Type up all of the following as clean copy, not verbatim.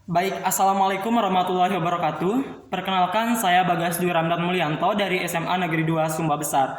Baik, Assalamualaikum warahmatullahi wabarakatuh. Perkenalkan, saya Bagas Dwi Ramdan Mulyanto dari SMA Negeri 2 Sumba Besar.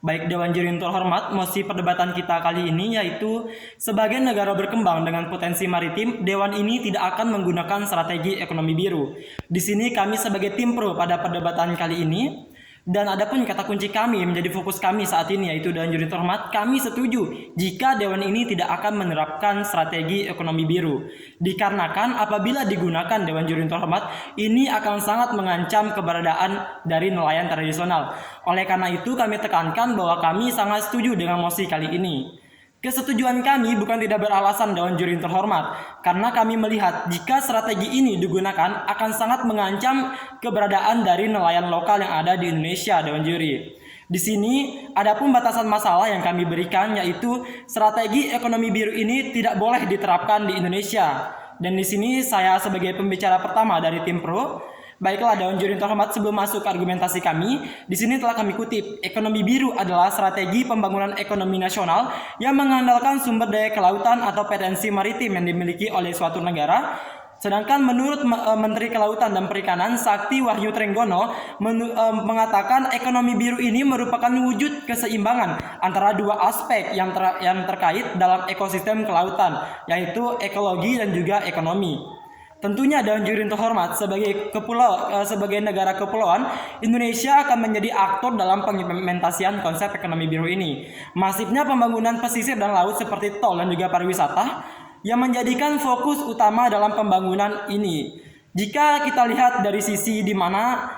Baik, Dewan Juri yang terhormat, mosi perdebatan kita kali ini yaitu sebagai negara berkembang dengan potensi maritim, Dewan ini tidak akan menggunakan strategi ekonomi biru. Di sini kami sebagai tim pro pada perdebatan kali ini. Dan adapun kata kunci kami menjadi fokus kami saat ini yaitu Dewan Juri terhormat, kami setuju jika Dewan ini tidak akan menerapkan strategi ekonomi biru. Dikarenakan apabila digunakan Dewan Juri terhormat, ini akan sangat mengancam keberadaan dari nelayan tradisional. Oleh karena itu kami tekankan bahwa kami sangat setuju dengan mosi kali ini. Kesetujuan kami bukan tidak beralasan Dewan Juri terhormat, karena kami melihat jika strategi ini digunakan akan sangat mengancam keberadaan dari nelayan lokal yang ada di Indonesia, Dewan Juri. Di sini adapun batasan masalah yang kami berikan yaitu strategi ekonomi biru ini tidak boleh diterapkan di Indonesia. Dan di sini saya sebagai pembicara pertama dari tim pro. Baiklah Dewan Juri terhormat, sebelum masuk ke argumentasi kami, di sini telah kami kutip, ekonomi biru adalah strategi pembangunan ekonomi nasional yang mengandalkan sumber daya kelautan atau potensi maritim yang dimiliki oleh suatu negara. Sedangkan menurut Menteri Kelautan dan Perikanan Sakti Wahyu Trenggono mengatakan ekonomi biru ini merupakan wujud keseimbangan antara dua aspek yang terkait dalam ekosistem kelautan, yaitu ekologi dan juga ekonomi. Tentunya Dewan Juri terhormat sebagai negara kepulauan, Indonesia akan menjadi aktor dalam pengimplementasian konsep ekonomi biru ini. Masifnya pembangunan pesisir dan laut seperti tol dan juga pariwisata yang menjadikan fokus utama dalam pembangunan ini. Jika kita lihat dari sisi di mana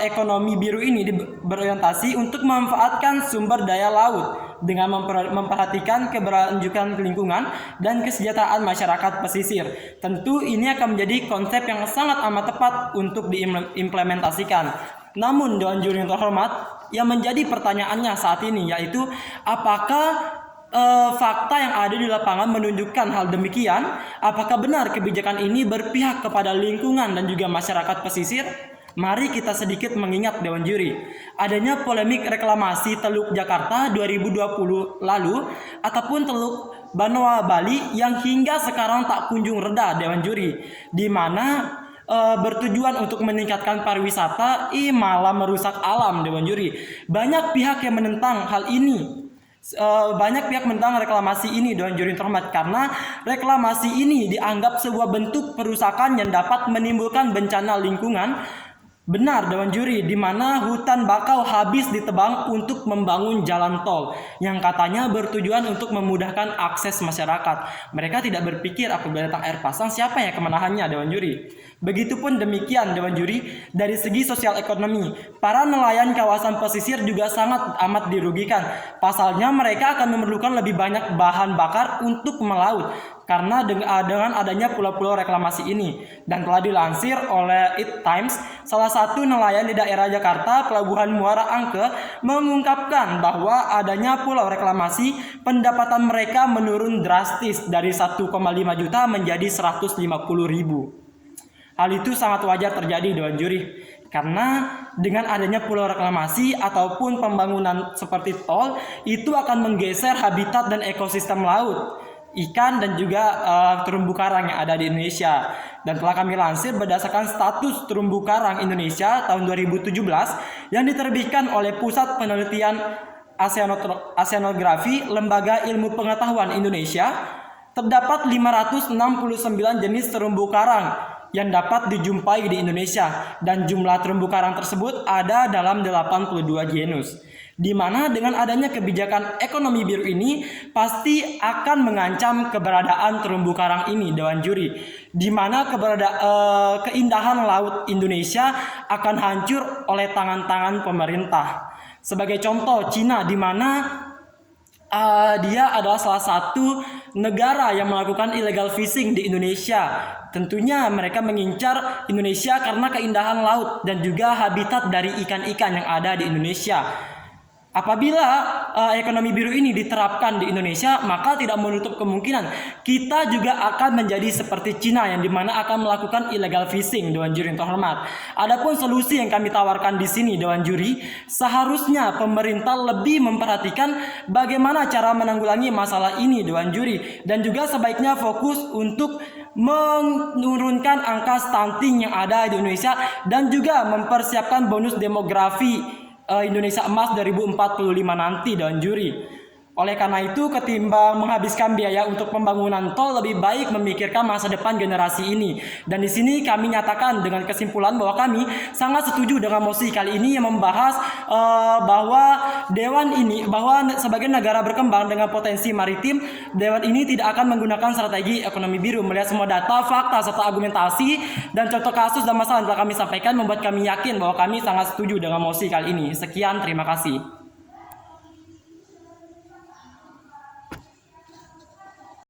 ekonomi biru ini berorientasi untuk memanfaatkan sumber daya laut dengan memperhatikan keberlanjutan lingkungan dan kesejahteraan masyarakat pesisir. Tentu ini akan menjadi konsep yang sangat amat tepat untuk diimplementasikan. Namun Dewan Juri yang terhormat, yang menjadi pertanyaannya saat ini yaitu apakah fakta yang ada di lapangan menunjukkan hal demikian? Apakah benar kebijakan ini berpihak kepada lingkungan dan juga masyarakat pesisir? Mari kita sedikit mengingat Dewan Juri. Adanya polemik reklamasi Teluk Jakarta 2020 lalu ataupun Teluk Benoa Bali yang hingga sekarang tak kunjung reda Dewan Juri, di mana bertujuan untuk meningkatkan pariwisata malah merusak alam Dewan Juri. Banyak pihak yang menentang hal ini. Banyak pihak menentang reklamasi ini Dewan Juri terhormat karena reklamasi ini dianggap sebuah bentuk perusakan yang dapat menimbulkan bencana lingkungan. Benar Dewan Juri, di mana hutan bakau habis ditebang untuk membangun jalan tol yang katanya bertujuan untuk memudahkan akses masyarakat. Mereka tidak berpikir apabila datang air pasang siapa yang kemenahannya Dewan Juri. Begitupun demikian Dewan Juri, dari segi sosial ekonomi, para nelayan kawasan pesisir juga sangat amat dirugikan. Pasalnya mereka akan memerlukan lebih banyak bahan bakar untuk melaut karena dengan adanya pulau-pulau reklamasi ini. Dan telah dilansir oleh It Times, salah satu nelayan di daerah Jakarta, Pelabuhan Muara Angke, mengungkapkan bahwa adanya pulau reklamasi, pendapatan mereka menurun drastis dari 1,5 juta menjadi 150.000. Hal itu sangat wajar terjadi Dewan Juri, karena dengan adanya pulau reklamasi ataupun pembangunan seperti tol itu akan menggeser habitat dan ekosistem laut, ikan dan juga terumbu karang yang ada di Indonesia. Dan telah kami lansir berdasarkan status terumbu karang Indonesia tahun 2017 yang diterbitkan oleh Pusat Penelitian Oceanografi Lembaga Ilmu Pengetahuan Indonesia, terdapat 569 jenis terumbu karang yang dapat dijumpai di Indonesia, dan jumlah terumbu karang tersebut ada dalam 82 genus. Di mana dengan adanya kebijakan ekonomi biru ini pasti akan mengancam keberadaan terumbu karang ini Dewan Juri, di mana keindahan laut Indonesia akan hancur oleh tangan-tangan pemerintah. Sebagai contoh, Cina, di mana dia adalah salah satu negara yang melakukan illegal fishing di Indonesia. Tentunya mereka mengincar Indonesia karena keindahan laut dan juga habitat dari ikan-ikan yang ada di Indonesia. Apabila ekonomi biru ini diterapkan di Indonesia, maka tidak menutup kemungkinan kita juga akan menjadi seperti Cina yang dimana akan melakukan illegal fishing Dewan Juri yang terhormat. Adapun solusi yang kami tawarkan di sini Dewan Juri, seharusnya pemerintah lebih memperhatikan bagaimana cara menanggulangi masalah ini Dewan Juri, dan juga sebaiknya fokus untuk menurunkan angka stunting yang ada di Indonesia dan juga mempersiapkan bonus demografi Indonesia Emas 2045 nanti Dewan Juri. Oleh karena itu, ketimbang menghabiskan biaya untuk pembangunan tol, lebih baik memikirkan masa depan generasi ini. Dan di sini kami nyatakan dengan kesimpulan bahwa kami sangat setuju dengan mosi kali ini yang membahas bahwa bahwa sebagai negara berkembang dengan potensi maritim, Dewan ini tidak akan menggunakan strategi ekonomi biru. Melihat semua data, fakta, serta argumentasi dan contoh kasus dan masalah yang telah kami sampaikan membuat kami yakin bahwa kami sangat setuju dengan mosi kali ini. Sekian, terima kasih.